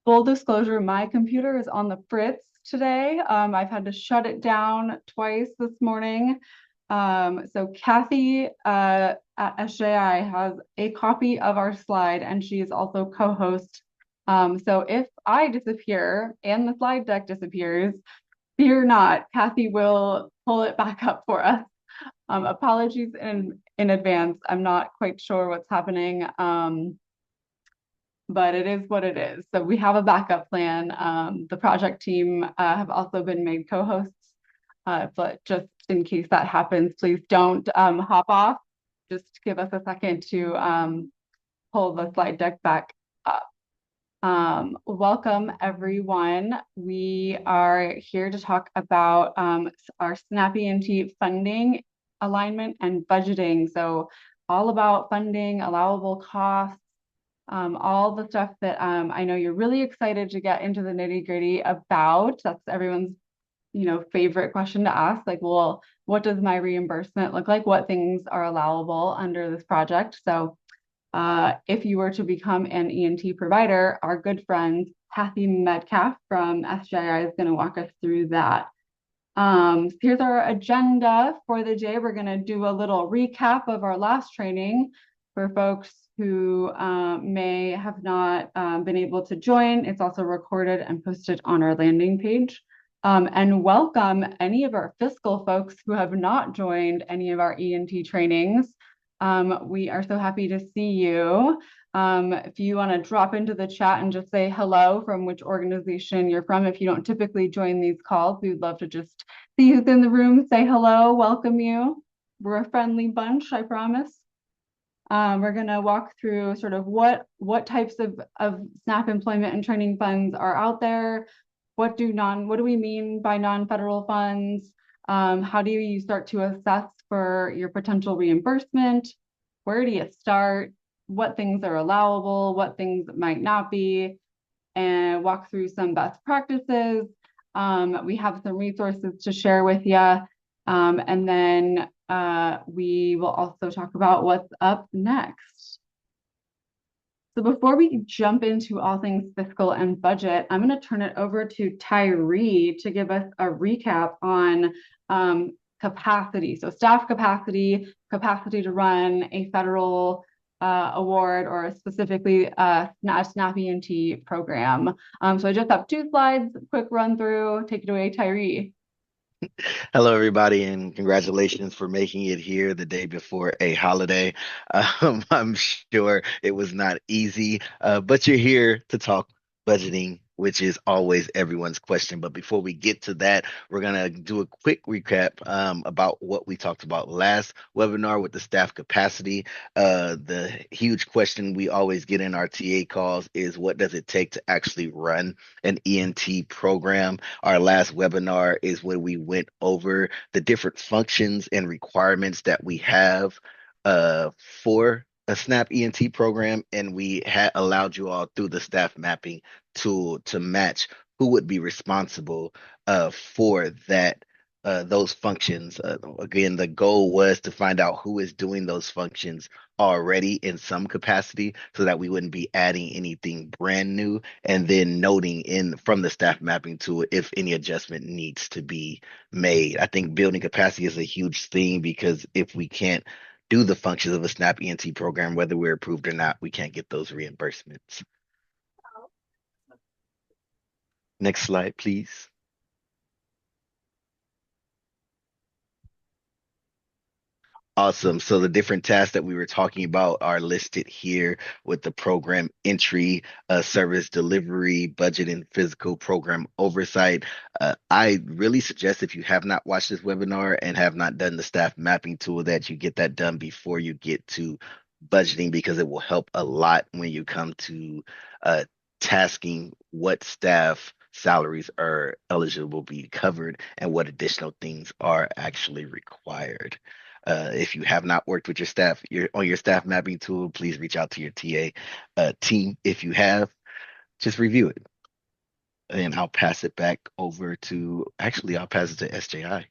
full disclosure, my computer is on the fritz today. I've had to shut it down twice this morning. So Kathy at SJI has a copy of our slide, and she is also co-host. So if I disappear and the slide deck disappears, fear not, Kathy will pull it back up for us. Apologies in advance. I'm not quite sure what's happening. But it is what it is. So we have a backup plan. The project team have also been made co-hosts, but just in case that happens, please don't hop off. Just give us a second to pull the slide deck back up. Welcome, everyone. We are here to talk about our SNAP E&T funding, alignment, and budgeting. So all about funding, allowable costs, all the stuff that I know you're really excited to get into the nitty-gritty about. That's everyone's, favorite question to ask. Like, well, what does my reimbursement look like? What things are allowable under this project? So if you were to become an E&T provider, our good friend Kathy Metcalf from SJI is going to walk us through that. Here's our agenda for the day. We're going to do a little recap of our last training for folks who may have not been able to join. It's also recorded and posted on our landing page. And welcome any of our fiscal folks who have not joined any of our E&T trainings. We are so happy to see you. If you want to drop into the chat and just say hello from which organization you're from, if you don't typically join these calls, we'd love to just see who's in the room, say hello, welcome you. We're a friendly bunch, I promise. We're going to walk through sort of what types of SNAP employment and training funds are out there. What do we mean by non-federal funds? How do you start to assess for your potential reimbursement? Where do you start? What things are allowable? What things might not be? And walk through some best practices. We have some resources to share with you. And then we will also talk about what's up next. So before we jump into all things fiscal and budget, I'm going to turn it over to Tyree to give us a recap on capacity. So staff capacity to run a federal award or specifically a SNAP E&T program. So I just have 2 slides, quick run through. Take it away, Tyree. Hello, everybody, and congratulations for making it here the day before a holiday. I'm sure it was not easy, but you're here to talk budgeting, which is always everyone's question. But before we get to that, we're going to do a quick recap about what we talked about last webinar with the staff capacity. The huge question we always get in our TA calls is what does it take to actually run an E&T program? Our last webinar is when we went over the different functions and requirements that we have for a SNAP E&T program, and we had allowed you all through the staff mapping tool to match who would be responsible for that those functions. Again, the goal was to find out who is doing those functions already in some capacity so that we wouldn't be adding anything brand new, and then noting in from the staff mapping tool if any adjustment needs to be made. I think building capacity is a huge thing because if we can't do the functions of a SNAP E&T program, whether we're approved or not, we can't get those reimbursements. Next slide, please. Awesome. So the different tasks that we were talking about are listed here with the program entry, service delivery, budget, and physical program oversight. I really suggest if you have not watched this webinar and have not done the staff mapping tool that you get that done before you get to budgeting, because it will help a lot when you come to tasking what staff salaries are eligible to be covered and what additional things are actually required. If you have not worked with your staff, on your staff mapping tool, please reach out to your TA team. If you have, just review it. And I'll pass it back over to, actually, I'll pass it to SJI.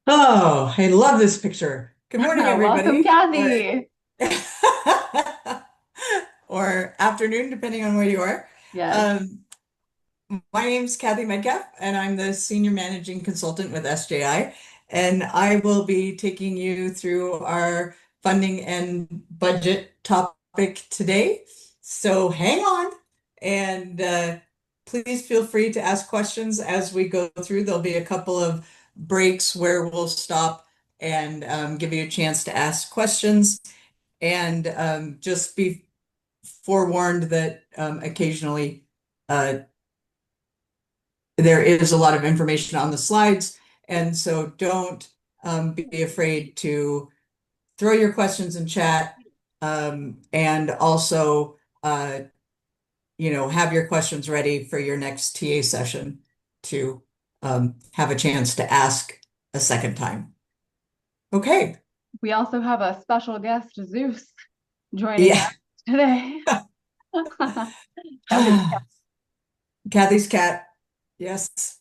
Oh, I love this picture. Good morning, Welcome, everybody. Kathy. or afternoon, depending on where you are. Yes. Um, my name's Kathy Metcalf, and I'm the Senior Managing Consultant with SJI. And I will be taking you through our funding and budget topic today. So hang on, and please feel free to ask questions as we go through. There'll be a couple of breaks where we'll stop and give you a chance to ask questions. And just be forewarned that occasionally there is a lot of information on the slides, and so don't be afraid to throw your questions in chat, and also have your questions ready for your next TA session to have a chance to ask a second time. Okay. We also have a special guest, Zeus, joining Yeah. us today. Kathy's cat. Kathy's cat. Yes.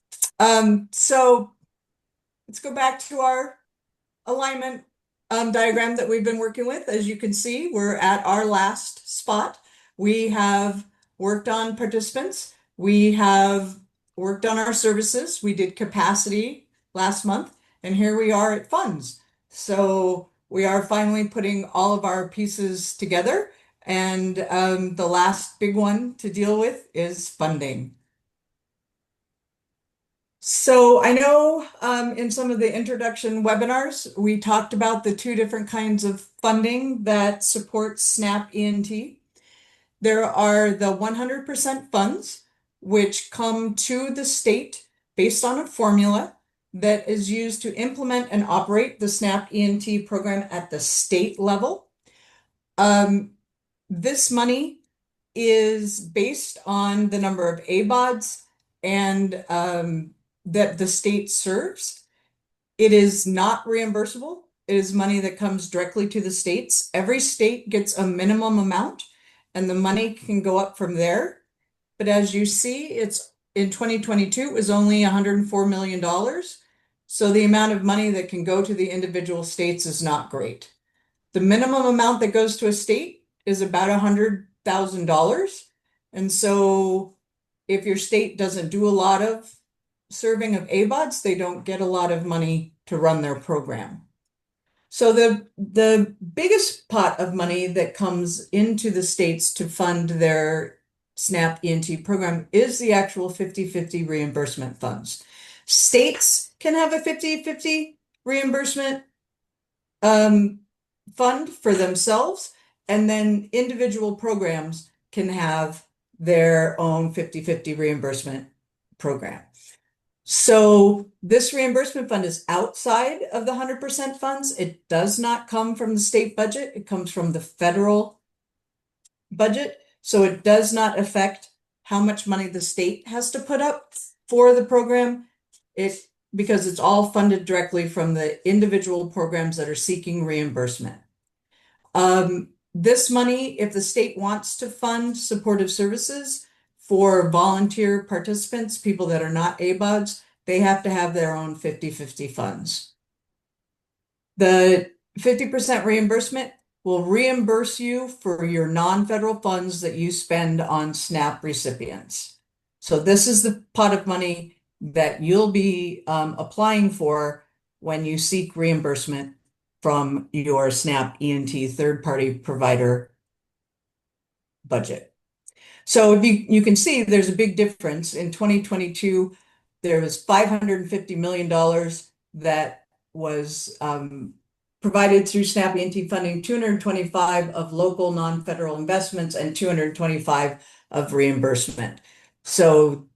So let's go back to our alignment diagram that we've been working with. As you can see, we're at our last spot. We have worked on participants. We have worked on our services. We did capacity last month, and here we are at funds. So we are finally putting all of our pieces together, and the last big one to deal with is funding. So I know in some of the introduction webinars, we talked about the two different kinds of funding that support SNAP E&T. There are the 100% funds, which come to the state based on a formula that is used to implement and operate the SNAP E&T program at the state level. This money is based on the number of ABODs and that the state serves. It is not reimbursable. It is money that comes directly to the states. Every state gets a minimum amount, and the money can go up from there. But as you see, it's in 2022, it was only $104 million. So the amount of money that can go to the individual states is not great. The minimum amount that goes to a state is about $100,000. And so if your state doesn't do a lot of serving of ABODs, they don't get a lot of money to run their program. So the biggest pot of money that comes into the states to fund their SNAP E&T program is the actual 50/50 reimbursement funds. States can have a 50/50 reimbursement fund for themselves, and then individual programs can have their own 50/50 reimbursement program. So this reimbursement fund is outside of the 100% funds. It does not come from the state budget. It comes from the federal budget. So it does not affect how much money the state has to put up for the program. Because it's all funded directly from the individual programs that are seeking reimbursement. This money, if the state wants to fund supportive services for volunteer participants, people that are not ABODs, they have to have their own 50/50 funds. The 50% reimbursement will reimburse you for your non-federal funds that you spend on SNAP recipients. So this is the pot of money that you'll be applying for when you seek reimbursement from your SNAP E&T third-party provider budget. So if you can see there's a big difference. In 2022, there was $550 million that was provided through SNAP E&T funding, 225 of local non-federal investments, and 225 of reimbursement. So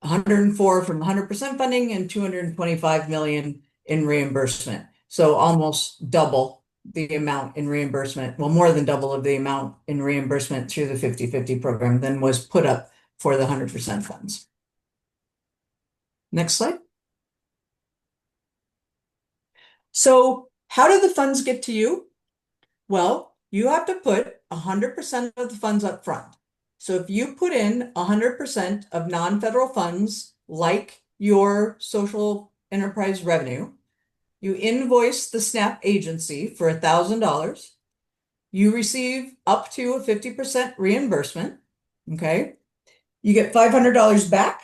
104 from 100% funding and 225 million in reimbursement. So almost double the amount in reimbursement, well, more than double of the amount in reimbursement through the 50/50 program than was put up for the 100% funds. Next slide. So how do the funds get to you? Well, you have to put 100% of the funds up front. So if you put in 100% of non-federal funds, like your social enterprise revenue, you invoice the SNAP agency for $1,000. you receive up to a 50% reimbursement. Okay. You get $500 back.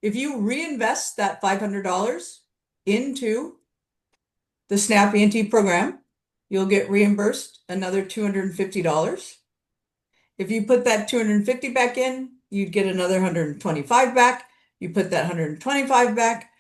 If you reinvest that $500 into the SNAP E&T program, you'll get reimbursed another $250. If you put that 250 back in, you'd get another 125 back. You put that 125 back,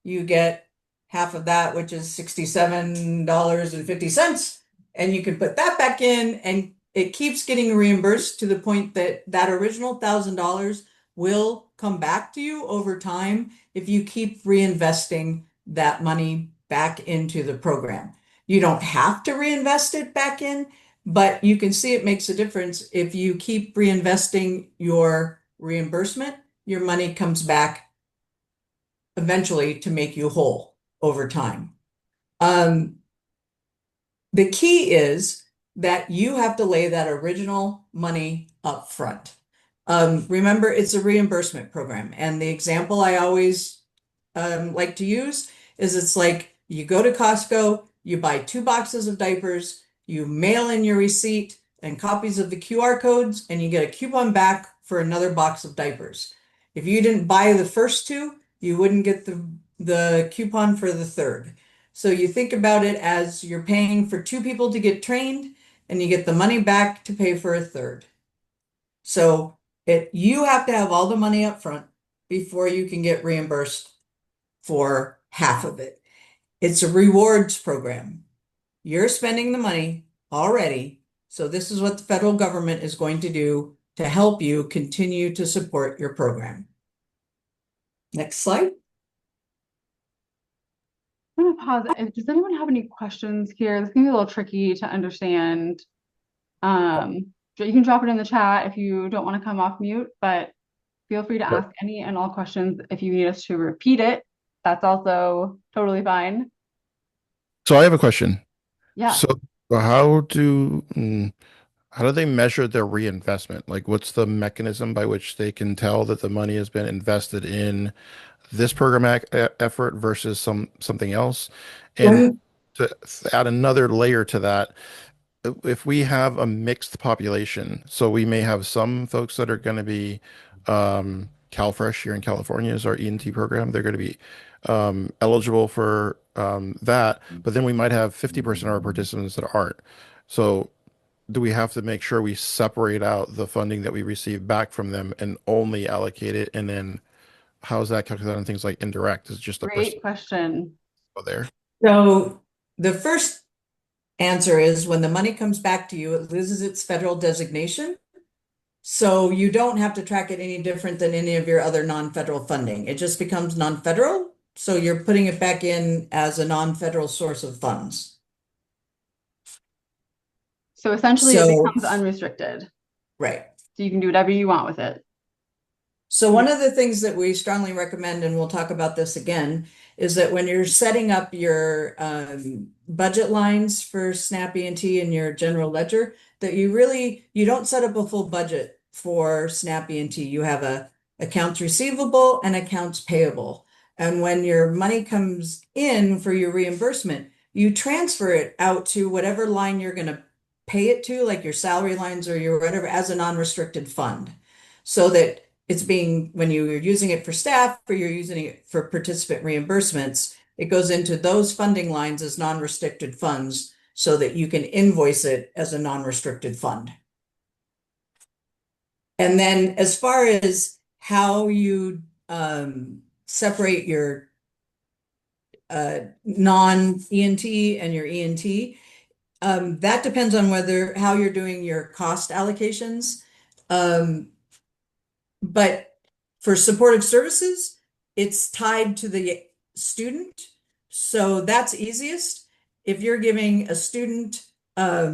you get half of that, which is $67.50. And you can put that back in, and it keeps getting reimbursed to the point that that original $1,000 will come back to you over time if you keep reinvesting that money back into the program. You don't have to reinvest it back in, but you can see it makes a difference. If you keep reinvesting your reimbursement, your money comes back eventually to make you whole over time. The key is that you have to lay that original money up front. Remember, it's a reimbursement program. And the example I always like to use is it's like you go to Costco, you buy 2 boxes of diapers, you mail in your receipt and copies of the QR codes, and you get a coupon back for another box of diapers. If you didn't buy the first 2, you wouldn't get the coupon for the third. So you think about it as you're paying for 2 people to get trained, and you get the money back to pay for a third. So you have to have all the money up front before you can get reimbursed for half of it. It's a rewards program. You're spending the money already. So this is what the federal government is going to do to help you continue to support your program. Next slide. I'm going to pause. Does anyone have any questions here? This can be a little tricky to understand. You can drop it in the chat if you don't want to come off mute, but feel free to ask any and all questions. If you need us to repeat it, that's also totally fine. So I have a question. Yeah. So how do they measure their reinvestment? Like, what's the mechanism by which they can tell that the money has been invested in this program effort versus something else? And to add another layer to that, if we have a mixed population, so we may have some folks that are going to be CalFresh here in California is our E&T program. They're going to be eligible for that, but then we might have 50% of our participants that aren't. So do we have to make sure we separate out the funding that we receive back from them and only allocate it? And then how is that calculated on things like indirect? Is it just a Great question. there? So the first answer is when the money comes back to you, it loses its federal designation. So you don't have to track it any different than any of your other non-federal funding. It just becomes non-federal. So you're putting it back in as a non-federal source of funds. So essentially it becomes unrestricted. Right. So you can do whatever you want with it. So one of the things that we strongly recommend, and we'll talk about this again, is that when you're setting up your budget lines for SNAP E&T in your general ledger, that you don't set up a full budget for SNAP E&T. You have a accounts receivable and accounts payable. And when your money comes in for your reimbursement, you transfer it out to whatever line you're going to pay it to, like your salary lines or your whatever, as a non-restricted fund. So that it's when you're using it for staff or you're using it for participant reimbursements, it goes into those funding lines as non-restricted funds so that you can invoice it as a non-restricted fund. And then as far as how you separate your non-E&T and your E&T, that depends on how you're doing your cost allocations. But for supportive services, it's tied to the student. So that's easiest. If you're giving a student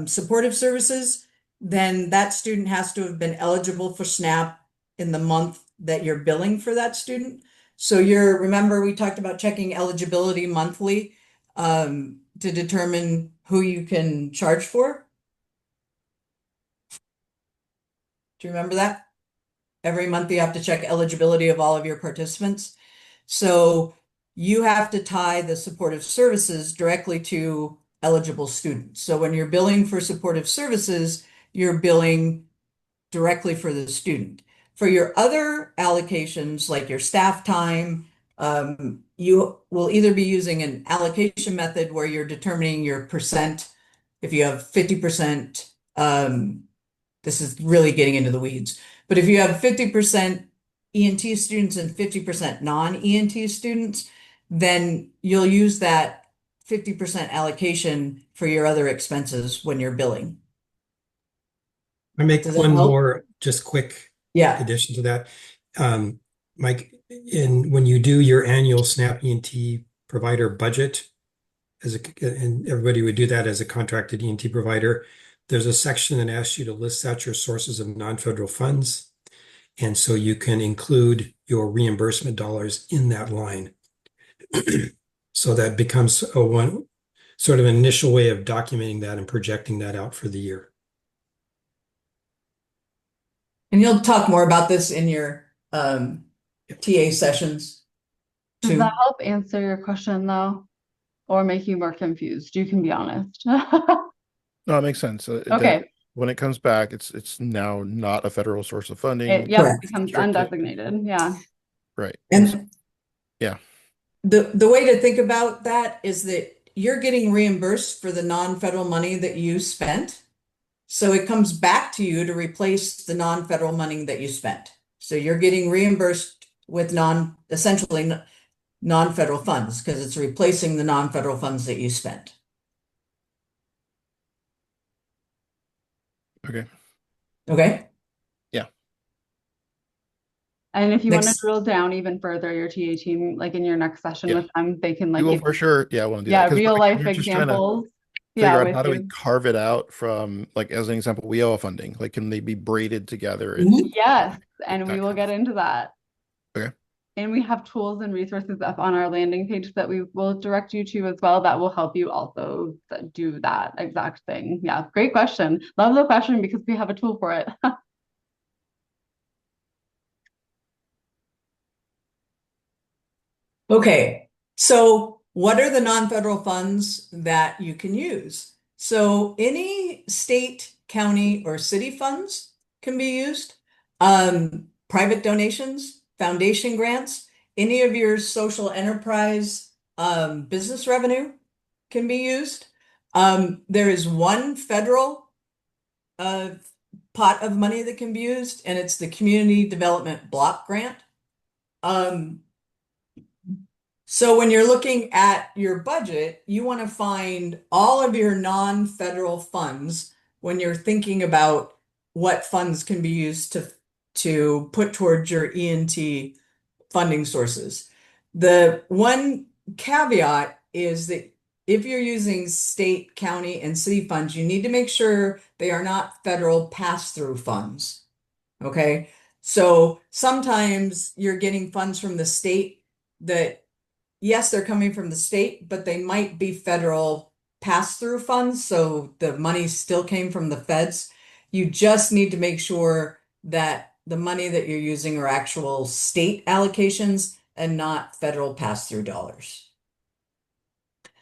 supportive services, then that student has to have been eligible for SNAP in the month that you're billing for that student. So remember we talked about checking eligibility monthly to determine who you can charge for? Do you remember that? Every month you have to check eligibility of all of your participants. So you have to tie the supportive services directly to eligible students. So when you're billing for supportive services, you're billing directly for the student. For your other allocations, like your staff time, you will either be using an allocation method where you're determining your percent. If you have 50%, this is really getting into the weeds, but if you have 50% E&T students and 50% non-E&T students, then you'll use that 50% allocation for your other expenses when you're billing. I make Does that one help? more just quick Yeah. addition to that. Mike, when you do your annual SNAP E&T provider budget, and everybody would do that as a contracted E&T provider, there's a section that asks you to list out your sources of non-federal funds. And so you can include your reimbursement dollars in that line. So that becomes a one sort of initial way of documenting that and projecting that out for the year. And you'll talk more about this in your TA sessions Does that too. help answer your question though? Or make you more confused? You can be honest. No, it makes sense. Okay. When it comes back, it's now not a federal source of funding. It, yep, Correct. becomes Strictly- undesignated. Yeah. Right. And yeah. the way to think about that is that you're getting reimbursed for the non-federal money that you spent. So it comes back to you to replace the non-federal money that you spent. So you're getting reimbursed with essentially non-federal funds because it's replacing the non-federal funds that you spent. Okay. Okay. Yeah. And if you want to Next. drill down even further, your TA team, like in your next session Yeah. with them, they can like You will give for you, sure. Yeah, I want to do yeah, that. 'Cause, real like, life we're just trying to examples. figure Yeah, out with how do we you. carve it out from, like, as an example, WIOA funding. Like, can they be braided together? And Yes, and that we will kind get of- into that. Okay. And we have tools and resources up on our landing page that we will direct you to as well that will help you also do that exact thing. Yeah, great question. Love the question because we have a tool for it. Okay, so what are the non-federal funds that you can use? So any state, county, or city funds can be used. Private donations, foundation grants, any of your social enterprise business revenue can be used. There is one federal pot of money that can be used, and it's the Community Development Block Grant. So when you're looking at your budget, you want to find all of your non-federal funds when you're thinking about what funds can be used to put towards your E&T funding sources. The one caveat is that if you're using state, county, and city funds, you need to make sure they are not federal pass-through funds. Okay, so sometimes you're getting funds from the state that, yes, they're coming from the state, but they might be federal pass-through funds, so the money still came from the feds. You just need to make sure that the money that you're using are actual state allocations and not federal pass-through dollars.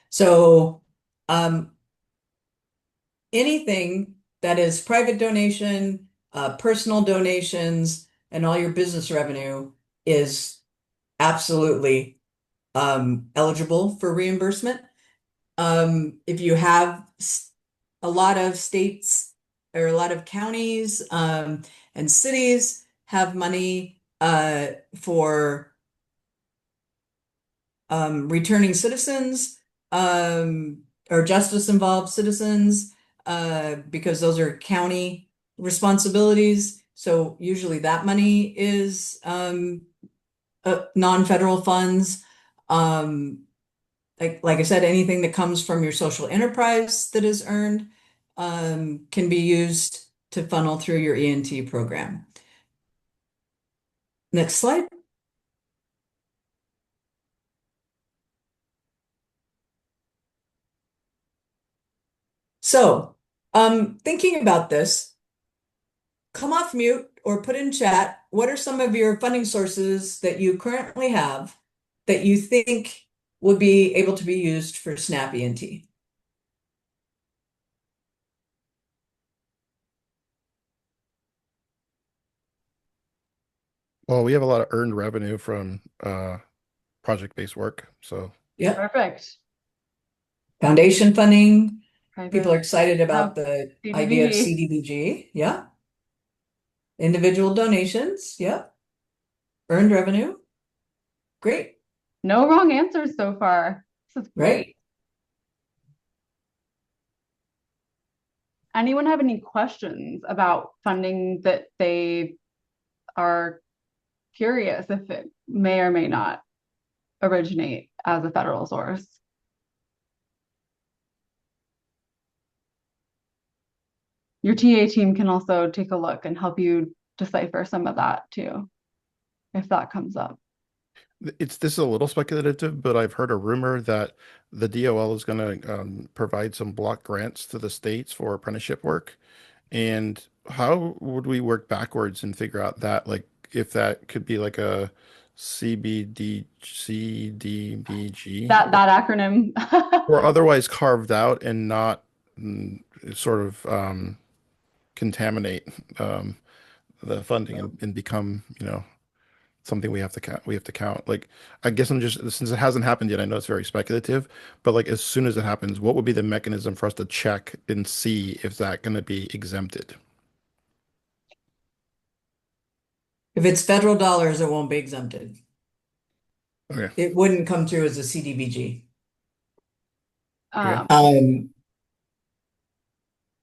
So anything that is private donation, personal donations, and all your business revenue is absolutely eligible for reimbursement. If you have a lot of states or a lot of counties and cities have money for returning citizens or justice involved citizens because those are county responsibilities. So usually that money is non-federal funds. Like I said, anything that comes from your social enterprise that is earned can be used to funnel through your E&T program. Next slide. So, thinking about this, come off mute or put in chat, what are some of your funding sources that you currently have that you think would be able to be used for SNAP E&T? Well, we have a lot of earned revenue from project-based work. So Yep. Perfect. Foundation funding. People are Private. excited about Oh, the idea of CDBG. CDBG. Yeah. Individual donations. Yep. Earned revenue. Great. No wrong answers so far. This is Right. great. Anyone have any questions about funding that they are curious if it may or may not originate as a federal source? Your TA team can also take a look and help you decipher some of that too, if that comes up. this is a little speculative, but I've heard a rumor that the DOL is going to provide some block grants to the states for apprenticeship work. And how would we work backwards and figure out that, like, if that could be like a CBDCDBG That acronym. or otherwise carved out and not sort of contaminate the funding and become, something we have to count. Like, I guess I'm just, since it hasn't happened yet, I know it's very speculative, but like as soon as it happens, what would be the mechanism for us to check and see if that going to be exempted? If it's federal dollars, it won't be exempted. Okay. It wouldn't come through as a CDBG. Okay.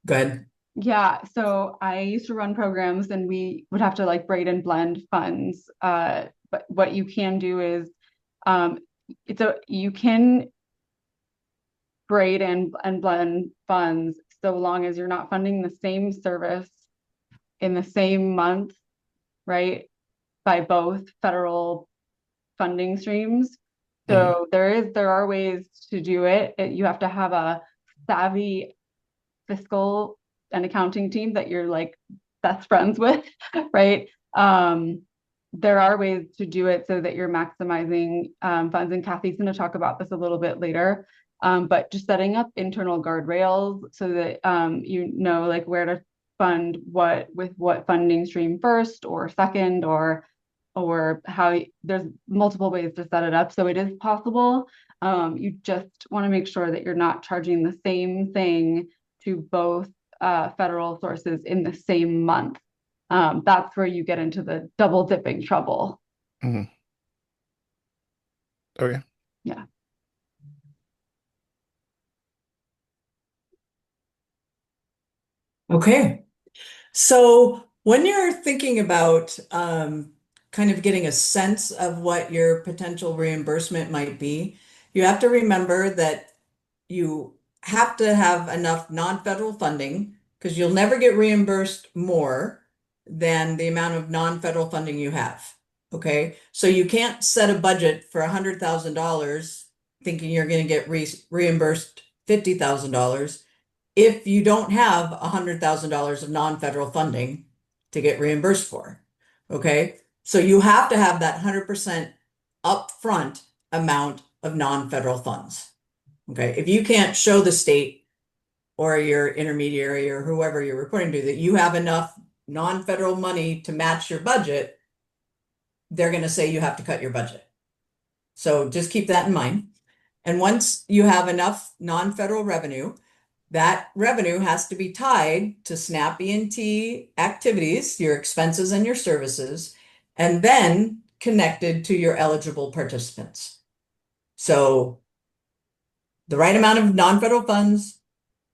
Go ahead. Yeah, so I used to run programs and we would have to like braid and blend funds. But what you can do is you can braid and blend funds so long as you're not funding the same service in the same month, right? By both federal funding streams. So there are ways to do it. You have to have a savvy fiscal and accounting team that you're like best friends with, right? There are ways to do it so that you're maximizing funds, and Kathy's going to talk about this a little bit later. But just setting up internal guardrails so that you know like where to fund what with what funding stream first or second, or how there's multiple ways to set it up. So it is possible. You just want to make sure that you're not charging the same thing to both federal sources in the same month. That's where you get into the double dipping trouble. Mhm. Okay. Yeah. Okay. So when you're thinking about kind of getting a sense of what your potential reimbursement might be, you have to remember that you have to have enough non-federal funding because you'll never get reimbursed more than the amount of non-federal funding you have. Okay. So you can't set a budget for $100,000 thinking you're going to get reimbursed $50,000 if you don't have $100,000 of non-federal funding to get reimbursed for. Okay. So you have to have that 100% upfront amount of non-federal funds. Okay. If you can't show the state or your intermediary or whoever you're reporting to that you have enough non-federal money to match your budget, they're going to say you have to cut your budget. So just keep that in mind. And once you have enough non-federal revenue, that revenue has to be tied to SNAP E&T activities, your expenses and your services, and then connected to your eligible participants. So the right amount of non-federal funds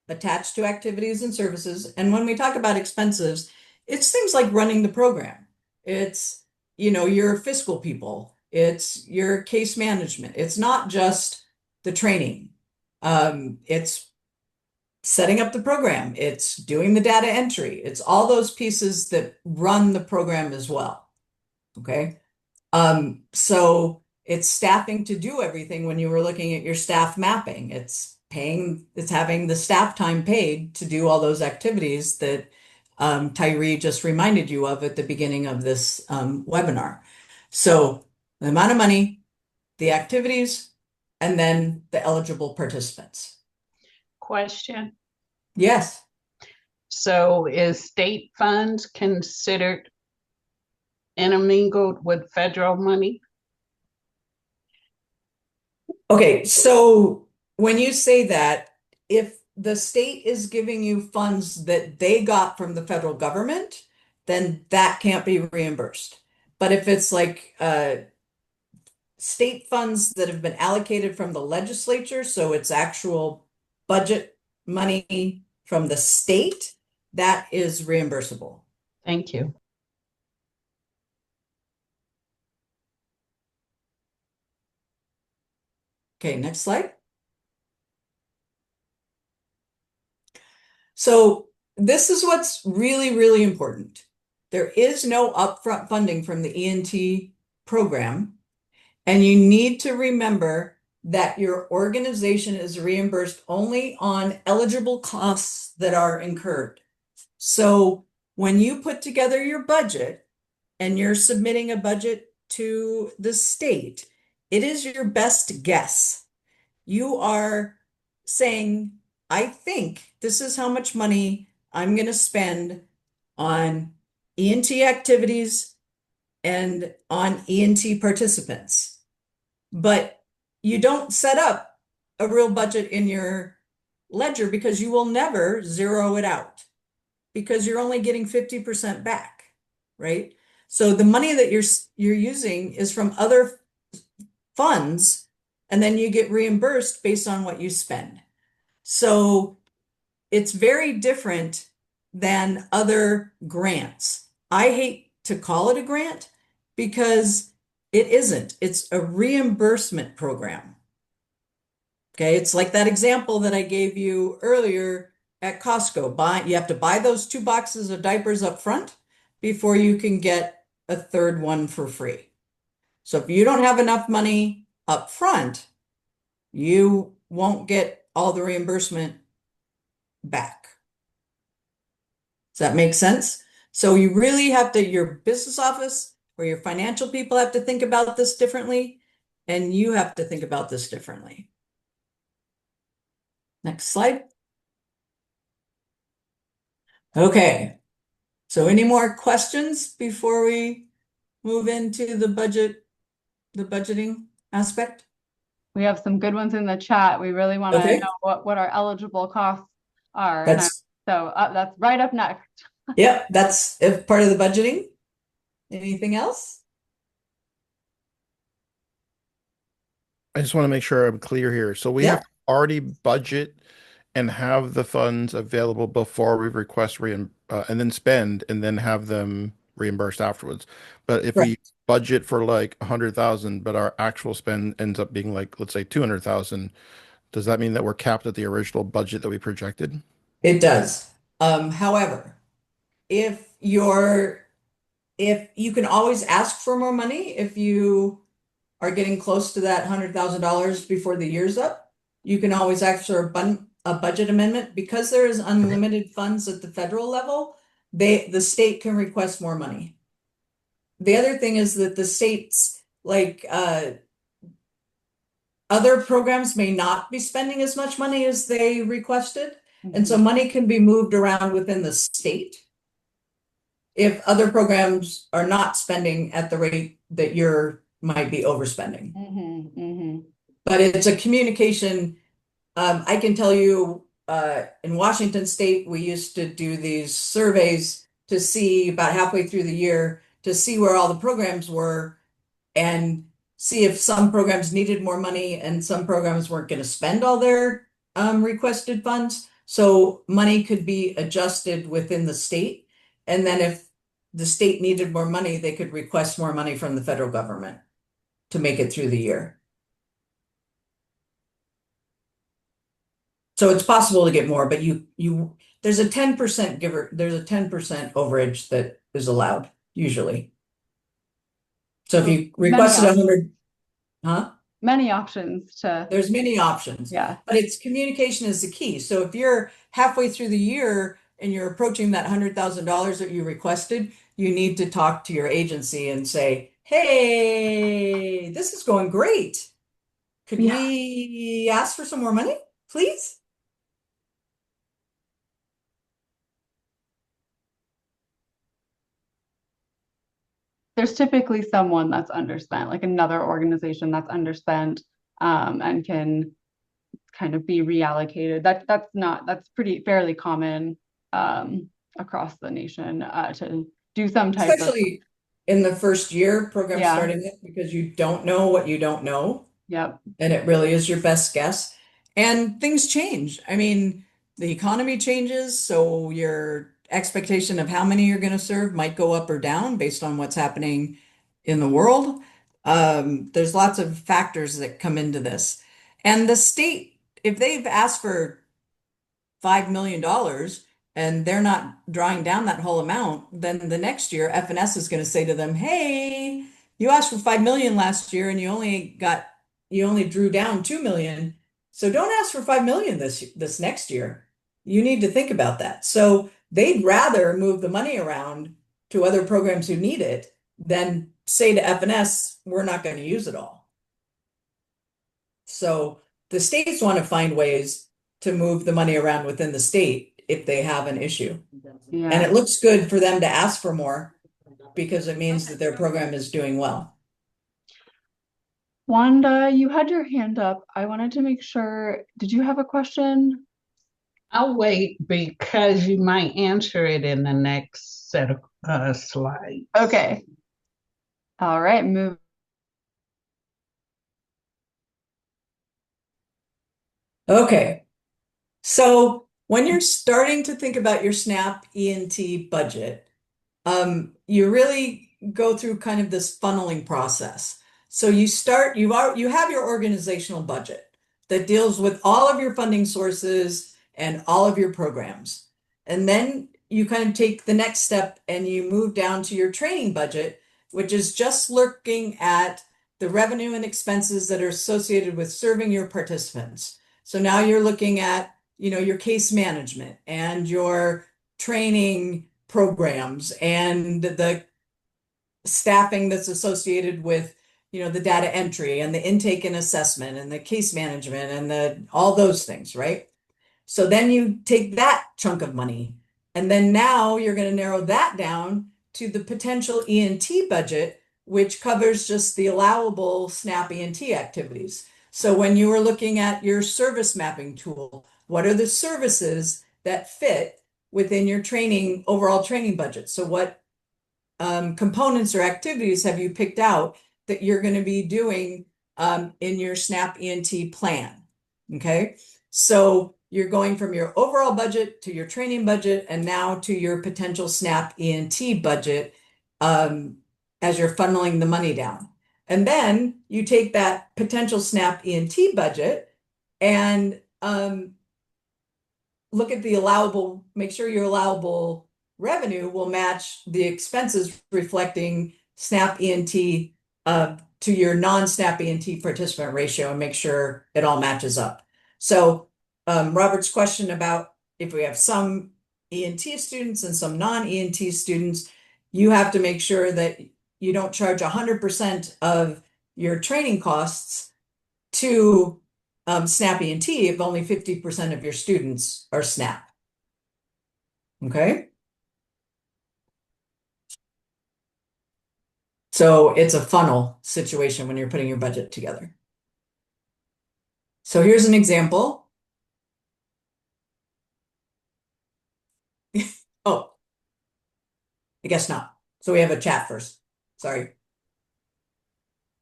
attached to activities and services. And when we talk about expenses, it's things like running the program. It's, your fiscal people. It's your case management. It's not just the training. It's setting up the program. It's doing the data entry. It's all those pieces that run the program as well. Okay. So it's staffing to do everything when you were looking at your staff mapping. It's having the staff time paid to do all those activities that Tyree just reminded you of at the beginning of this webinar. So the amount of money, the activities, and then the eligible participants. Question. Yes. So is state funds considered intermingled with federal money? Okay, so when you say that, if the state is giving you funds that they got from the federal government, then that can't be reimbursed. But if it's like state funds that have been allocated from the legislature, so it's actual budget money from the state, that is reimbursable. Thank you. Okay, next slide. So this is what's really, really important. There is no upfront funding from the E&T program, and you need to remember that your organization is reimbursed only on eligible costs that are incurred. So when you put together your budget and you're submitting a budget to the state, it is your best guess. You are saying, I think this is how much money I'm going to spend on E&T activities and on E&T participants. But you don't set up a real budget in your ledger because you will never zero it out because you're only getting 50% back, right? So the money that you're using is from other funds, and then you get reimbursed based on what you spend. So it's very different than other grants. I hate to call it a grant because it isn't. It's a reimbursement program. Okay, it's like that example that I gave you earlier at Costco. You have to buy those 2 boxes of diapers up front before you can get a third one for free. So if you don't have enough money up front, you won't get all the reimbursement back. Does that make sense? So you really have to, your business office or your financial people have to think about this differently, and you have to think about this differently. Next slide. Okay. So any more questions before we move into the budgeting aspect? We have some good ones in the chat. We really want to Okay. know what our eligible costs are. That's That's right up next. Yep, that's part of the budgeting. Anything else? I just want to make sure I'm clear here. So we Yeah. have to already budget and have the funds available before we request and then spend and then have them reimbursed afterwards. But if we budget for like 100,000, but our actual spend ends up being like, let's say 200,000, does that mean that we're capped at the original budget that we projected? It does. However, if you can always ask for more money if you are getting close to that $100,000 before the year's up, you can always ask for a budget amendment because there is unlimited funds at the federal level. The state can request more money. The other thing is that the states, like other programs, may not be spending as much money as they requested, and so money can be moved around within the state if other programs are not spending at the rate that you're might be overspending. But it's a communication. I can tell you in Washington State, we used to do these surveys to see about halfway through the year to see where all the programs were and see if some programs needed more money and some programs weren't going to spend all their requested funds. So money could be adjusted within the state. And then if the state needed more money, they could request more money from the federal government to make it through the year. So it's possible to get more, but there's a 10% there's a 10% overage that is allowed usually. So if you requested 100, many options there's many options. Yeah. But it's communication is the key. So if you're halfway through the year and you're approaching that $100,000 that you requested, you need to talk to your agency and say, hey, this is going great. Could we ask for some more money, please? there's typically someone that's underspent, like another organization that's underspent, and can kind of be reallocated. That's pretty fairly common across the nation to do some type of, Especially in the first year program yeah, starting it, because you don't know what you don't know. yep, And it really is your best guess. And things change. I mean, the economy changes, so your expectation of how many you're going to serve might go up or down based on what's happening in the world. There's lots of factors that come into this. And the state, if they've asked for $5 million and they're not drawing down that whole amount, then the next year FNS is going to say to them, hey, you asked for 5 million last year and you only drew down 2 million. So don't ask for 5 million this next year. You need to think about that. So they'd rather move the money around to other programs who need it than say to FNS, we're not going to use it all. So the states want to find ways to move the money around within the state if they have an issue. yeah. And it looks good for them to ask for more because it means that their program is doing well. Wanda, you had your hand up. I wanted to make sure, did you have a question? I'll wait because you might answer it in the next set of slides. Okay. All right, move. Okay. So when you're starting to think about your SNAP E&T budget, you really go through kind of this funneling process. So you have your organizational budget that deals with all of your funding sources and all of your programs. And then you kind of take the next step and you move down to your training budget, which is just looking at the revenue and expenses that are associated with serving your participants. So now you're looking at, your case management and your training programs and the staffing that's associated with, the data entry and the intake and assessment and the case management and all those things, right? So then you take that chunk of money and then now you're going to narrow that down to the potential E&T budget, which covers just the allowable SNAP E&T activities. So when you were looking at your service mapping tool, what are the services that fit within your overall training budget? So what components or activities have you picked out that you're going to be doing in your SNAP E&T plan? Okay, so you're going from your overall budget to your training budget and now to your potential SNAP E&T budget as you're funneling the money down. And then you take that potential SNAP E&T budget and look at the allowable, make sure your allowable revenue will match the expenses reflecting SNAP E&T to your non-SNAP E&T participant ratio and make sure it all matches up. So Robert's question about if we have some E&T students and some non-E&T students, you have to make sure that you don't charge 100% of your training costs to SNAP E&T if only 50% of your students are SNAP. Okay? So it's a funnel situation when you're putting your budget together. So here's an example. Oh, I guess not. So we have a chat first. Sorry.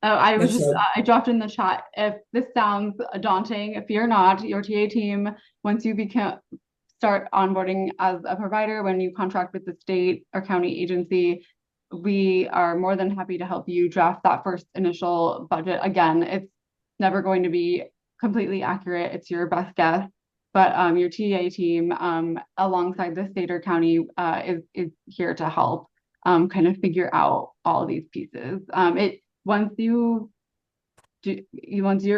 Oh, I was Yes, just, sir. I dropped in the chat. If this sounds daunting, fear not. Your TA team, once you start onboarding as a provider, when you contract with the state or county agency, we are more than happy to help you draft that first initial budget. Again, it's never going to be completely accurate. It's your best guess. But your TA team, alongside the state or county, is here to help kind of figure out all these pieces. Once you're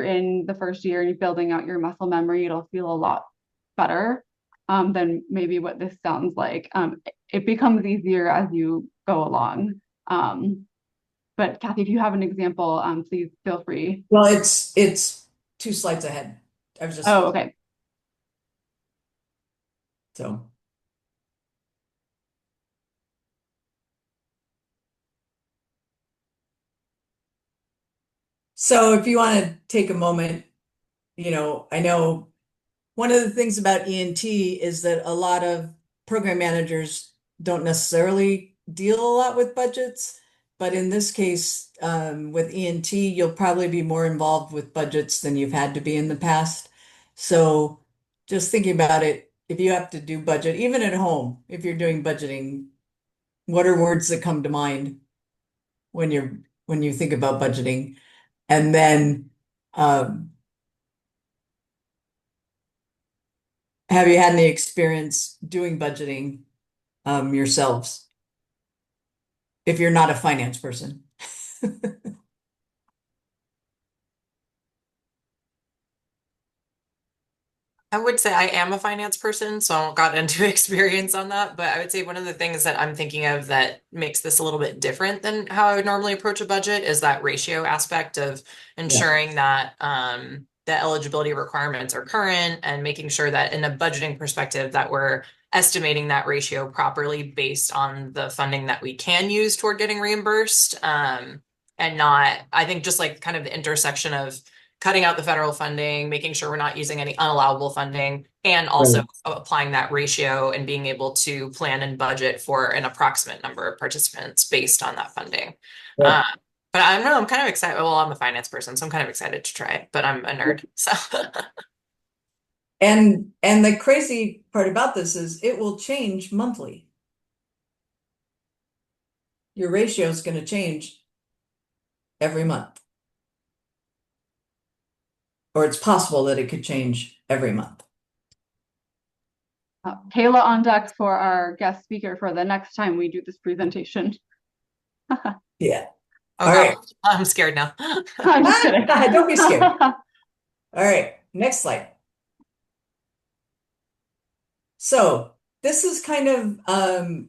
in the first year and you're building out your muscle memory, it'll feel a lot better than maybe what this sounds like. It becomes easier as you go along. But Kathy, if you have an example, please feel free. Well, it's 2 slides ahead. I was just Oh, okay. so. So if you want to take a moment, I know one of the things about E&T is that a lot of program managers don't necessarily deal a lot with budgets. But in this case, with E&T, you'll probably be more involved with budgets than you've had to be in the past. So just thinking about it, if you have to do budget, even at home, if you're doing budgeting, what are words that come to mind when you think about budgeting? And then have you had any experience doing budgeting yourselves if you're not a finance person? I would say I am a finance person, so I got into experience on that. But I would say one of the things that I'm thinking of that makes this a little bit different than how I would normally approach a budget is that ratio aspect of ensuring that the eligibility requirements are current and making sure that in a budgeting perspective that we're estimating that ratio properly based on the funding that we can use toward getting reimbursed. And not, I think just like kind of the intersection of cutting out the federal funding, making sure we're not using any unallowable funding, and also applying that ratio and being able to plan and budget for an approximate number of participants based on that funding. Right. But I don't know, I'm kind of excited. Well, I'm a finance person, so I'm kind of excited to try it, but I'm a nerd. So And the crazy part about this is it will change monthly. Your ratio is going to change every month. Or it's possible that it could change every month. Kayla on deck for our guest speaker for the next time we do this presentation. Yeah. oh, All God, right. I'm scared now. I'm just kidding. Don't be scared. All right, next slide. So this is kind of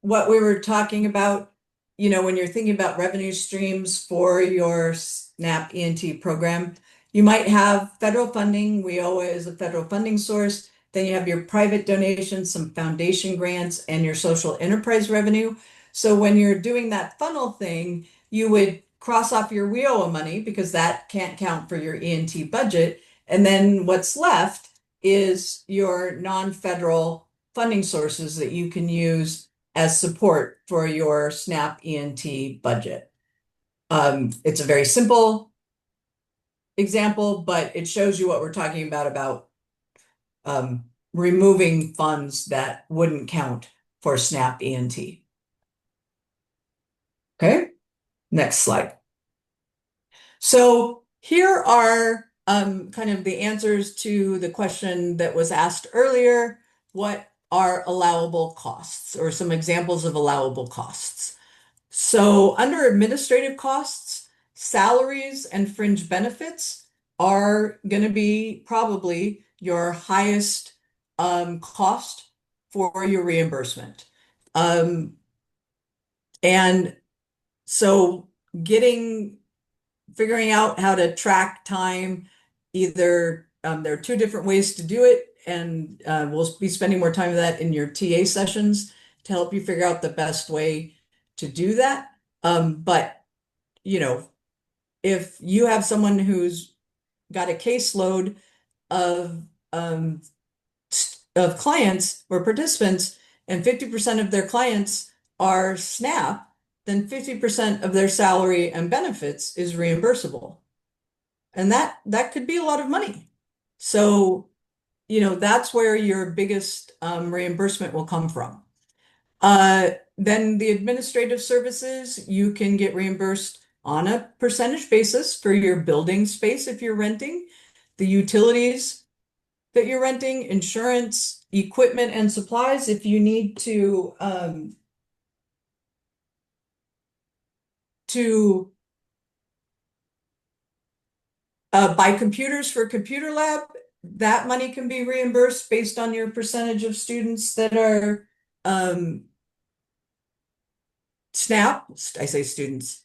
what we were talking about, when you're thinking about revenue streams for your SNAP E&T program. You might have federal funding, WIOA is a federal funding source. Then you have your private donations, some foundation grants, and your social enterprise revenue. So when you're doing that funnel thing, you would cross off your WIOA money because that can't count for your E&T budget. And then what's left is your non-federal funding sources that you can use as support for your SNAP E&T budget. It's a very simple example, but it shows you what we're talking about removing funds that wouldn't count for SNAP E&T. Okay, next slide. So here are kind of the answers to the question that was asked earlier. What are allowable costs, or some examples of allowable costs? So under administrative costs, salaries and fringe benefits are going to be probably your highest cost for your reimbursement. And so figuring out how to track time, either there are two different ways to do it, and we'll be spending more time with that in your TA sessions to help you figure out the best way to do that. But if you have someone who's got a caseload of clients or participants, and 50% of their clients are SNAP, then 50% of their salary and benefits is reimbursable. And that could be a lot of money. So, that's where your biggest reimbursement will come from. Then the administrative services, you can get reimbursed on a percentage basis for your building space if you're renting, the utilities that you're renting, insurance, equipment and supplies if you need to buy computers for a computer lab. That money can be reimbursed based on your percentage of students that are SNAP, I say students.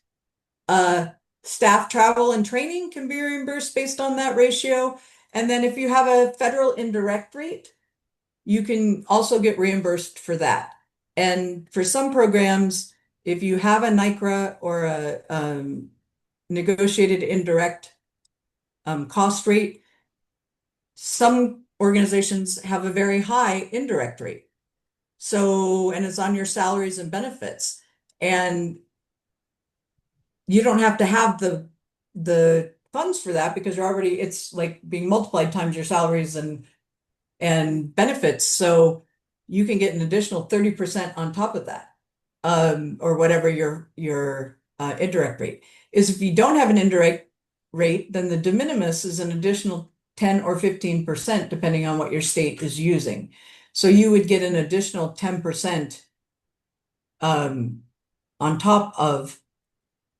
Staff travel and training can be reimbursed based on that ratio. And then if you have a federal indirect rate, you can also get reimbursed for that. And for some programs, if you have a NICRA or a negotiated indirect cost rate. Some organizations have a very high indirect rate. So, and it's on your salaries and benefits. And you don't have to have the funds for that because you're already, it's like being multiplied times your salaries and benefits. So you can get an additional 30% on top of that. Or whatever your indirect rate is. If you don't have an indirect rate, then the de minimis is an additional 10 or 15%, depending on what your state is using. So you would get an additional 10% on top of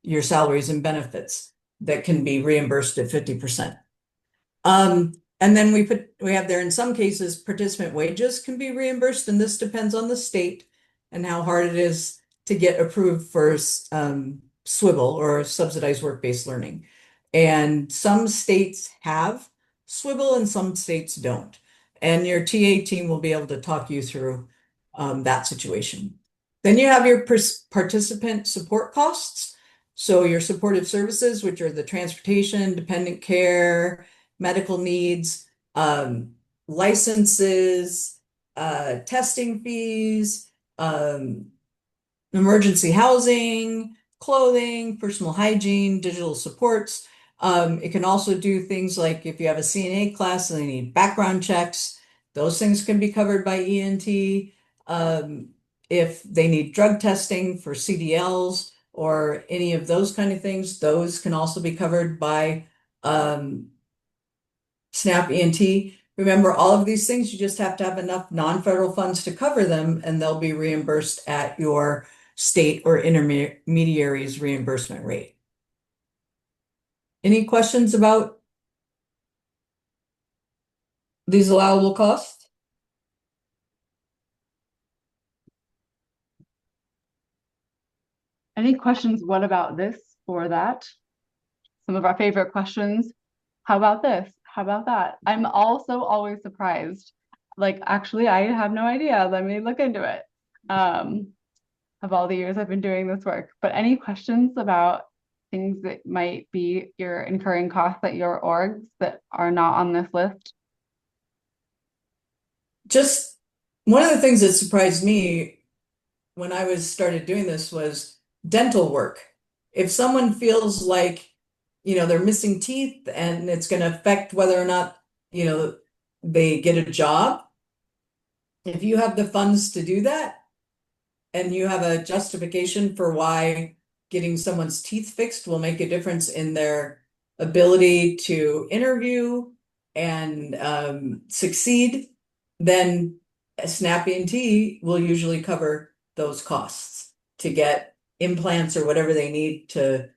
your salaries and benefits that can be reimbursed at 50%. And then we have there in some cases participant wages can be reimbursed, and this depends on the state and how hard it is to get approved for SWIBL or subsidized work-based learning. And some states have SWIBL and some states don't. And your TA team will be able to talk you through that situation. Then you have your participant support costs. So your supportive services, which are the transportation, dependent care, medical needs, licenses, testing fees, emergency housing, clothing, personal hygiene, digital supports. It can also do things like if you have a CNA class and they need background checks, those things can be covered by E&T. If they need drug testing for CDLs or any of those kind of things, those can also be covered by SNAP E&T. Remember, all of these things, you just have to have enough non-federal funds to cover them, and they'll be reimbursed at your state or intermediary's reimbursement rate. Any questions about these allowable costs? Any questions? What about this or that? Some of our favorite questions. How about this? How about that? I'm also always surprised. Like, actually, I have no idea. Let me look into it. Of all the years I've been doing this work. But any questions about things that might be your incurring costs at your orgs that are not on this list? Just one of the things that surprised me when I started doing this was dental work. If someone feels like, they're missing teeth and it's going to affect whether or not, they get a job, if you have the funds to do that and you have a justification for why getting someone's teeth fixed will make a difference in their ability to interview and succeed, then SNAP E&T will usually cover those costs to get implants or whatever they need to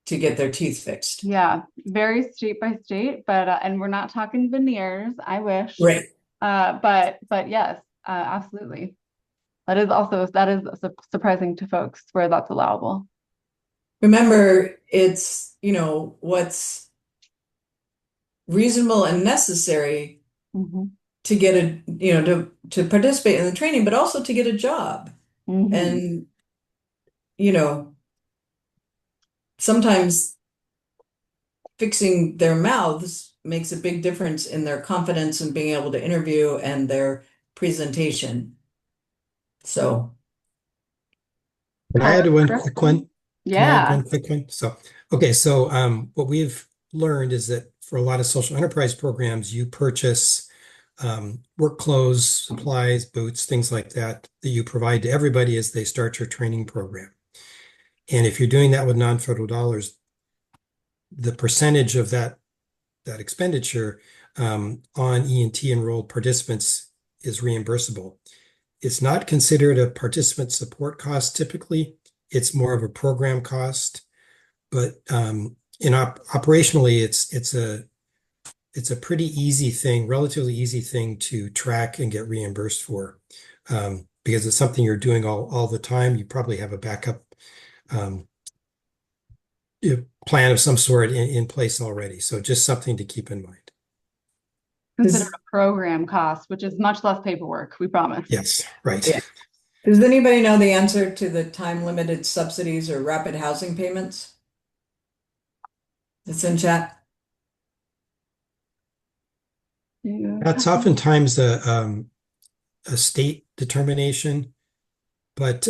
get their teeth fixed. Yeah, very state by state, but and we're not talking veneers. I wish. Right. But yes, absolutely. That is surprising to folks where that's allowable. Remember, it's what's reasonable and necessary to get to participate in the training, but also to get a job. And sometimes fixing their mouths makes a big difference in their confidence in being able to interview and their presentation. So can I add one quick one? Yeah. So what we've learned is that for a lot of social enterprise programs, you purchase work clothes, supplies, boots, things like that you provide to everybody as they start your training program. And if you're doing that with non-federal dollars, the percentage of that expenditure on E&T enrolled participants is reimbursable. It's not considered a participant support cost typically. It's more of a program cost, but operationally, it's a pretty easy thing, relatively easy thing to track and get reimbursed for, because it's something you're doing all the time. You probably have a backup plan of some sort in place already. So just something to keep in mind. Consider a program cost, which is much less paperwork, we promise. Yes, right. Yeah. Does anybody know the answer to the time-limited subsidies or rapid housing payments? It's in chat. That's oftentimes a state determination. But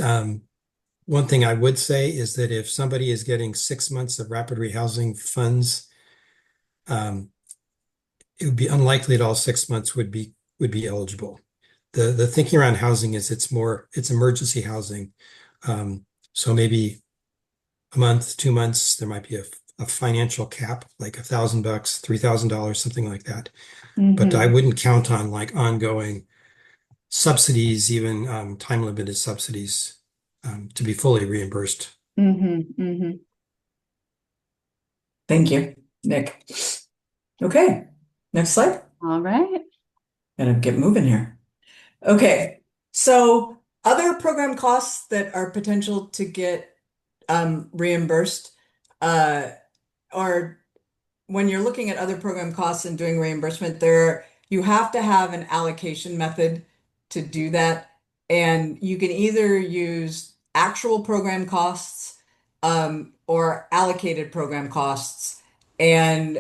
one thing I would say is that if somebody is getting 6 months of rapid rehousing funds, it would be unlikely that all 6 months would be eligible. The thinking around housing is it's emergency housing. So maybe a month, 2 months, there might be a financial cap, like $1,000, $3,000, something like that. But I wouldn't count on like ongoing subsidies, even time limited subsidies, to be fully reimbursed. Thank you, Nick. Okay, next slide. All right. Gotta get moving here. Okay, so other program costs that are potential to get reimbursed are when you're looking at other program costs and doing reimbursement, you have to have an allocation method to do that. And you can either use actual program costs or allocated program costs. And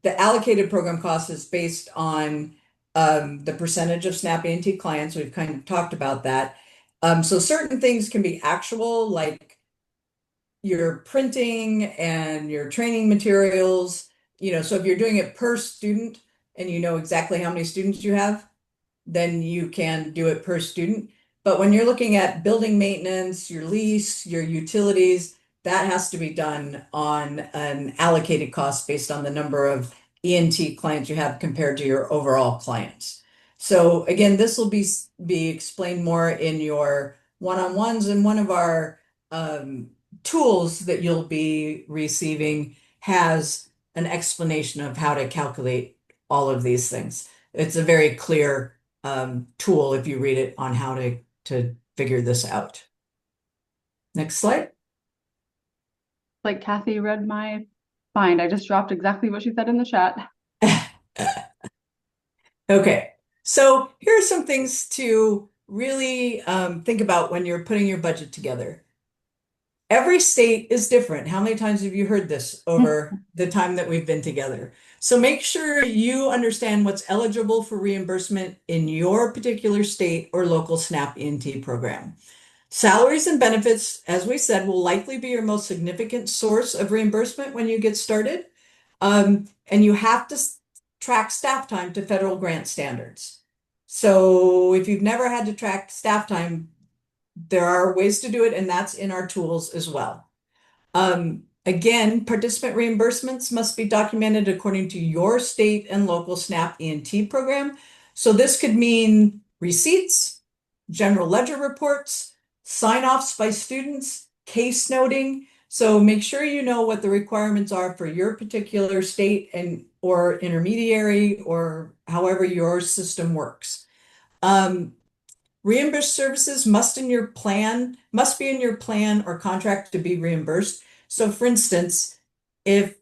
the allocated program cost is based on the percentage of SNAP E&T clients. We've kind of talked about that. So certain things can be actual, like your printing and your training materials, so if you're doing it per student and you know exactly how many students you have, then you can do it per student. But when you're looking at building maintenance, your lease, your utilities, that has to be done on an allocated cost based on the number of E&T clients you have compared to your overall clients. So again, this will be explained more in your one-on-ones, and one of our tools that you'll be receiving has an explanation of how to calculate all of these things. It's a very clear tool if you read it on how to figure this out. Next slide. Like Kathy read my mind. I just dropped exactly what she said in the chat. Okay, so here are some things to really think about when you're putting your budget together. Every state is different. How many times have you heard this over the time that we've been together? So make sure you understand what's eligible for reimbursement in your particular state or local SNAP E&T program. Salaries and benefits, as we said, will likely be your most significant source of reimbursement when you get started. And you have to track staff time to federal grant standards. So if you've never had to track staff time, there are ways to do it, and that's in our tools as well. Again, participant reimbursements must be documented according to your state and local SNAP E&T program. So this could mean receipts, general ledger reports, sign-offs by students, case noting. So make sure you know what the requirements are for your particular state or intermediary, or however your system works. Reimbursed services must be in your plan or contract to be reimbursed. So for instance, if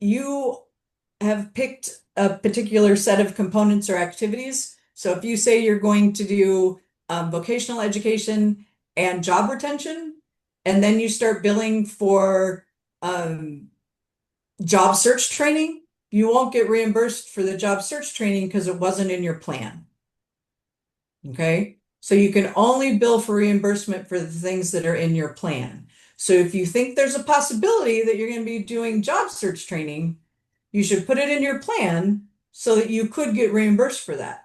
you have picked a particular set of components or activities, so if you say you're going to do vocational education and job retention, and then you start billing for job search training, you won't get reimbursed for the job search training because it wasn't in your plan. Okay, so you can only bill for reimbursement for the things that are in your plan. So if you think there's a possibility that you're going to be doing job search training, you should put it in your plan so that you could get reimbursed for that.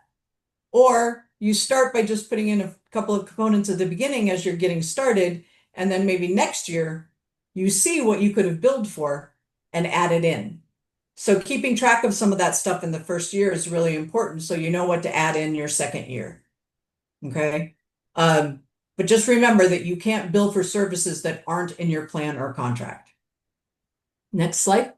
Or you start by just putting in a couple of components at the beginning as you're getting started, and then maybe next year you see what you could have billed for and add it in. So keeping track of some of that stuff in the first year is really important, so you know what to add in your second year. Okay. But just remember that you can't bill for services that aren't in your plan or contract. Next slide.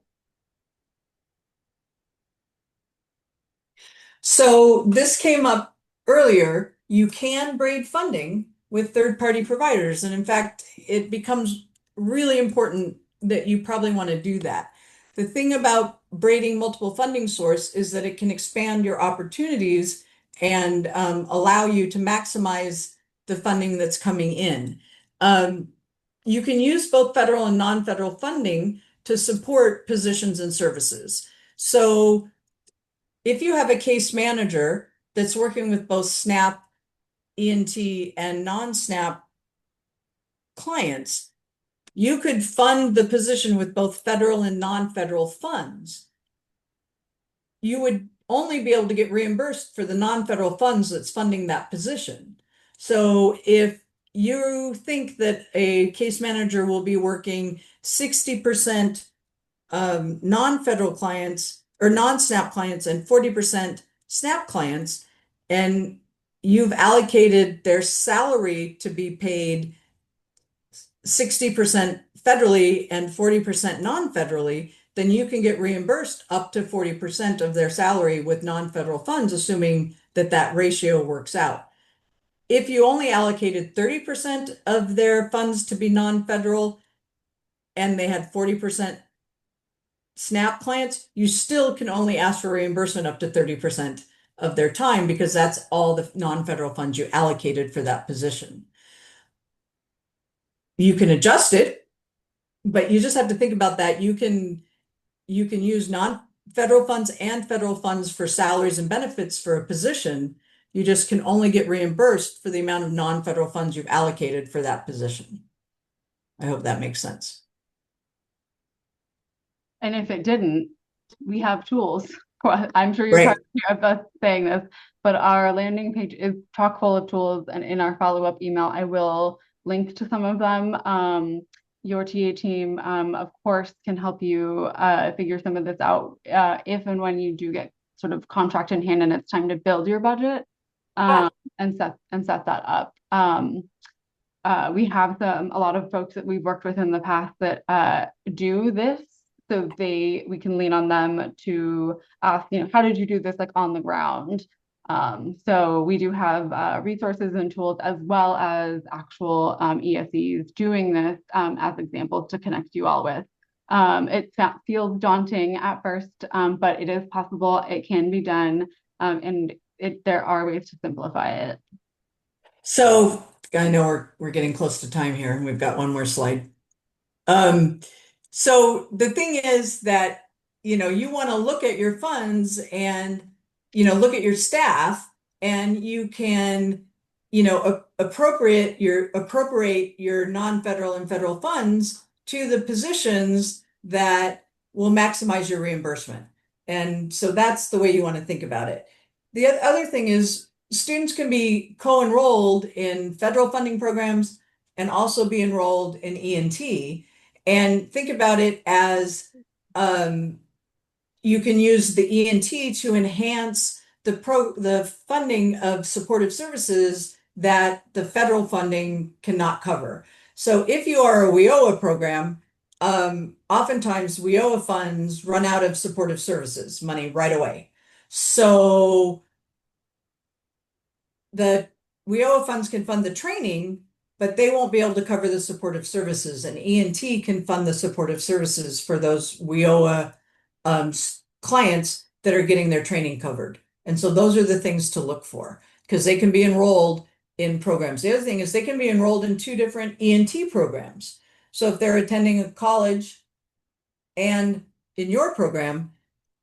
So this came up earlier. You can braid funding with third-party providers. And in fact, it becomes really important that you probably want to do that. The thing about braiding multiple funding source is that it can expand your opportunities and allow you to maximize the funding that's coming in. You can use both federal and non-federal funding to support positions and services. So if you have a case manager that's working with both SNAP, E&T, and non-SNAP clients, you could fund the position with both federal and non-federal funds. You would only be able to get reimbursed for the non-federal funds that's funding that position. So if you think that a case manager will be working 60% non-federal clients or non-SNAP clients and 40% SNAP clients, and you've allocated their salary to be paid 60% federally and 40% non-federally, then you can get reimbursed up to 40% of their salary with non-federal funds, assuming that that ratio works out. If you only allocated 30% of their funds to be non-federal and they had 40% SNAP clients, you still can only ask for reimbursement up to 30% of their time because that's all the non-federal funds you allocated for that position. You can adjust it, but you just have to think about that. You can use non-federal funds and federal funds for salaries and benefits for a position. You just can only get reimbursed for the amount of non-federal funds you've allocated for that position. I hope that makes sense. And if it didn't, we have tools. I'm sure you're Right. tired of us saying this, but our landing page is chock full of tools, and in our follow-up email, I will link to some of them. Your TA team, of course, can help you figure some of this out if and when you do get sort of contract in hand and it's time to build your budget and set that up. We have a lot of folks that we've worked with in the past that do this, so we can lean on them to ask, how did you do this like on the ground? So we do have resources and tools as well as actual ESEs doing this as examples to connect you all with. It feels daunting at first, but it is possible. It can be done, and there are ways to simplify it. So I know we're getting close to time here, and we've got one more slide. So the thing is that you want to look at your funds and look at your staff, and you can appropriate your non-federal and federal funds to the positions that will maximize your reimbursement. And so that's the way you want to think about it. The other thing is students can be co-enrolled in federal funding programs and also be enrolled in E&T, and think about it as you can use the E&T to enhance the funding of supportive services that the federal funding cannot cover. So if you are a WIOA program, oftentimes WIOA funds run out of supportive services money right away. So the WIOA funds can fund the training, but they won't be able to cover the supportive services, and E&T can fund the supportive services for those WIOA clients that are getting their training covered. And so those are the things to look for, because they can be enrolled in programs. The other thing is they can be enrolled in 2 different E&T programs. So if they're attending a college and in your program,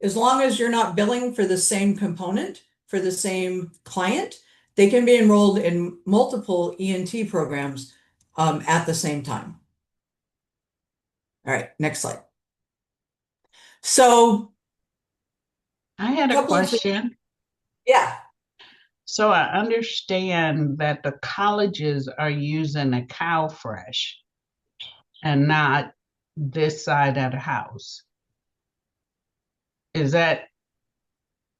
as long as you're not billing for the same component for the same client, they can be enrolled in multiple E&T programs at the same time. All right, next slide. So I had a question. Yeah. So I understand that the colleges are using a CalFresh and not this side of the house. Is that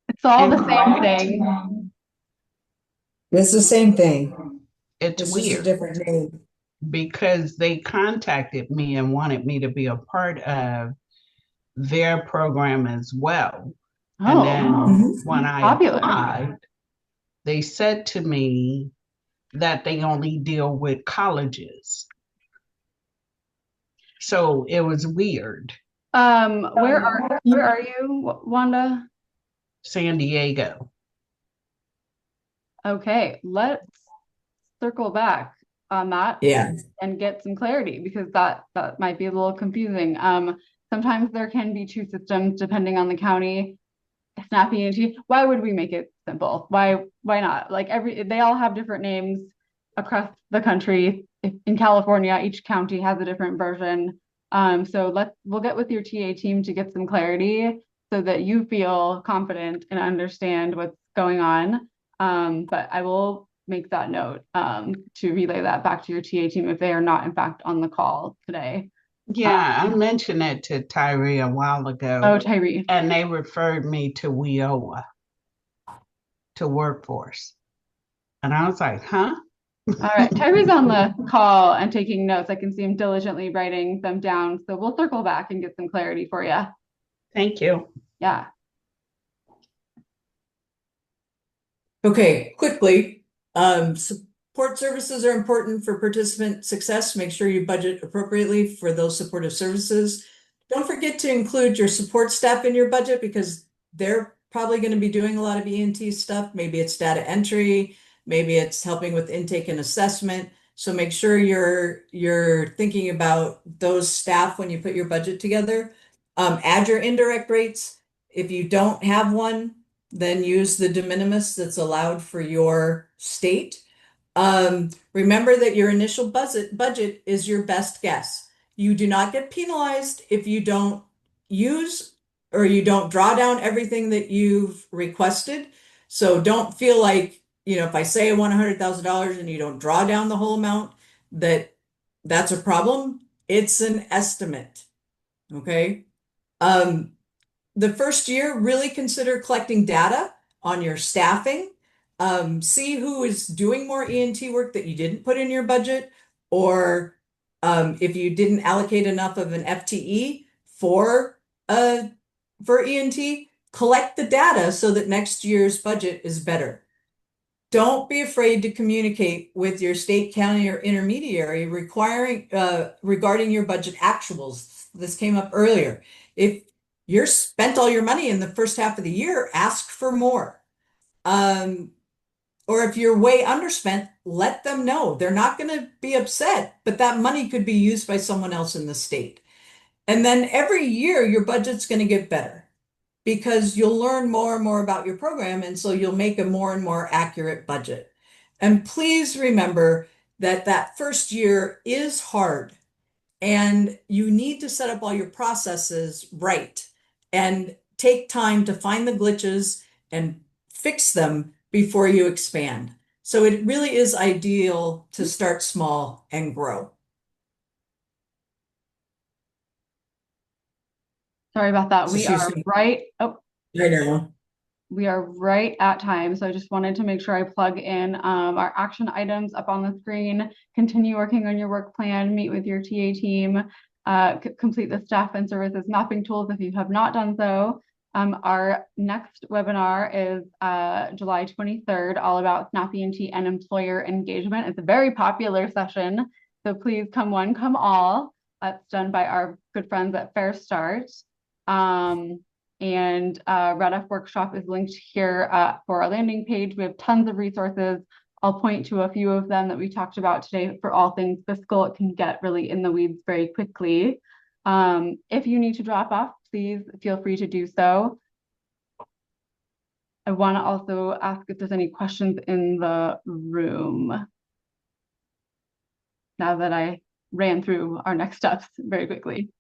It's all the same incorrect? thing. It's the same thing. It's It's just a weird different name. because they contacted me and wanted me to be a part of their program as well. And then when I Popular. applied, they said to me that they only deal with colleges. So it was weird. Where are you, Wanda? San Diego. Okay, let's circle back on that Yeah. and get some clarity, because that might be a little confusing. Sometimes there can be two systems depending on the county. SNAP E&T, why would we make it simple? Why not? Like they all have different names across the country. In California, each county has a different version. So we'll get with your TA team to get some clarity so that you feel confident and understand what's going on. But I will make that note to relay that back to your TA team if they are not in fact on the call today. Yeah, I mentioned it to Tyree a while ago. Oh, Tyree. And they referred me to WIOA, to workforce. And I was like, huh? All right, Tyree's on the call and taking notes. I can see him diligently writing them down. So we'll circle back and get some clarity for you. Thank you. Yeah. Okay, quickly, support services are important for participant success. Make sure you budget appropriately for those supportive services. Don't forget to include your support staff in your budget because they're probably going to be doing a lot of E&T stuff. Maybe it's data entry, maybe it's helping with intake and assessment. So make sure you're thinking about those staff when you put your budget together. Add your indirect rates. If you don't have one, then use the de minimis that's allowed for your state. Remember that your initial budget is your best guess. You do not get penalized if you don't use or you don't draw down everything that you've requested. So don't feel like, if I say I want $100,000 and you don't draw down the whole amount, that's a problem. It's an estimate. Okay. The first year, really consider collecting data on your staffing. See who is doing more E&T work that you didn't put in your budget, or if you didn't allocate enough of an FTE for E&T, collect the data so that next year's budget is better. Don't be afraid to communicate with your state, county, or intermediary regarding your budget actuals. This came up earlier. If you're spent all your money in the first half of the year, ask for more. Or if you're way underspent, let them know. They're not going to be upset, but that money could be used by someone else in the state. And then every year, your budget's going to get better because you'll learn more and more about your program. And so you'll make a more and more accurate budget. And please remember that first year is hard and you need to set up all your processes right and take time to find the glitches and fix them before you expand. So it really is ideal to start small and grow. Sorry about that. So We she's are right. Oh, I know. we are right at time. So I just wanted to make sure I plug in our action items up on the screen. Continue working on your work plan, meet with your TA team, complete the staff and services mapping tools if you have not done so. Our next webinar is July 23rd, all about SNAP E&T and employer engagement. It's a very popular session. So please come one, come all. That's done by our good friends at Fair Start. And Red F Workshop is linked here for our landing page. We have tons of resources. I'll point to a few of them that we talked about today for all things fiscal. It can get really in the weeds very quickly. If you need to drop off, please feel free to do so. I want to also ask if there's any questions in the room now that I ran through our next steps very quickly.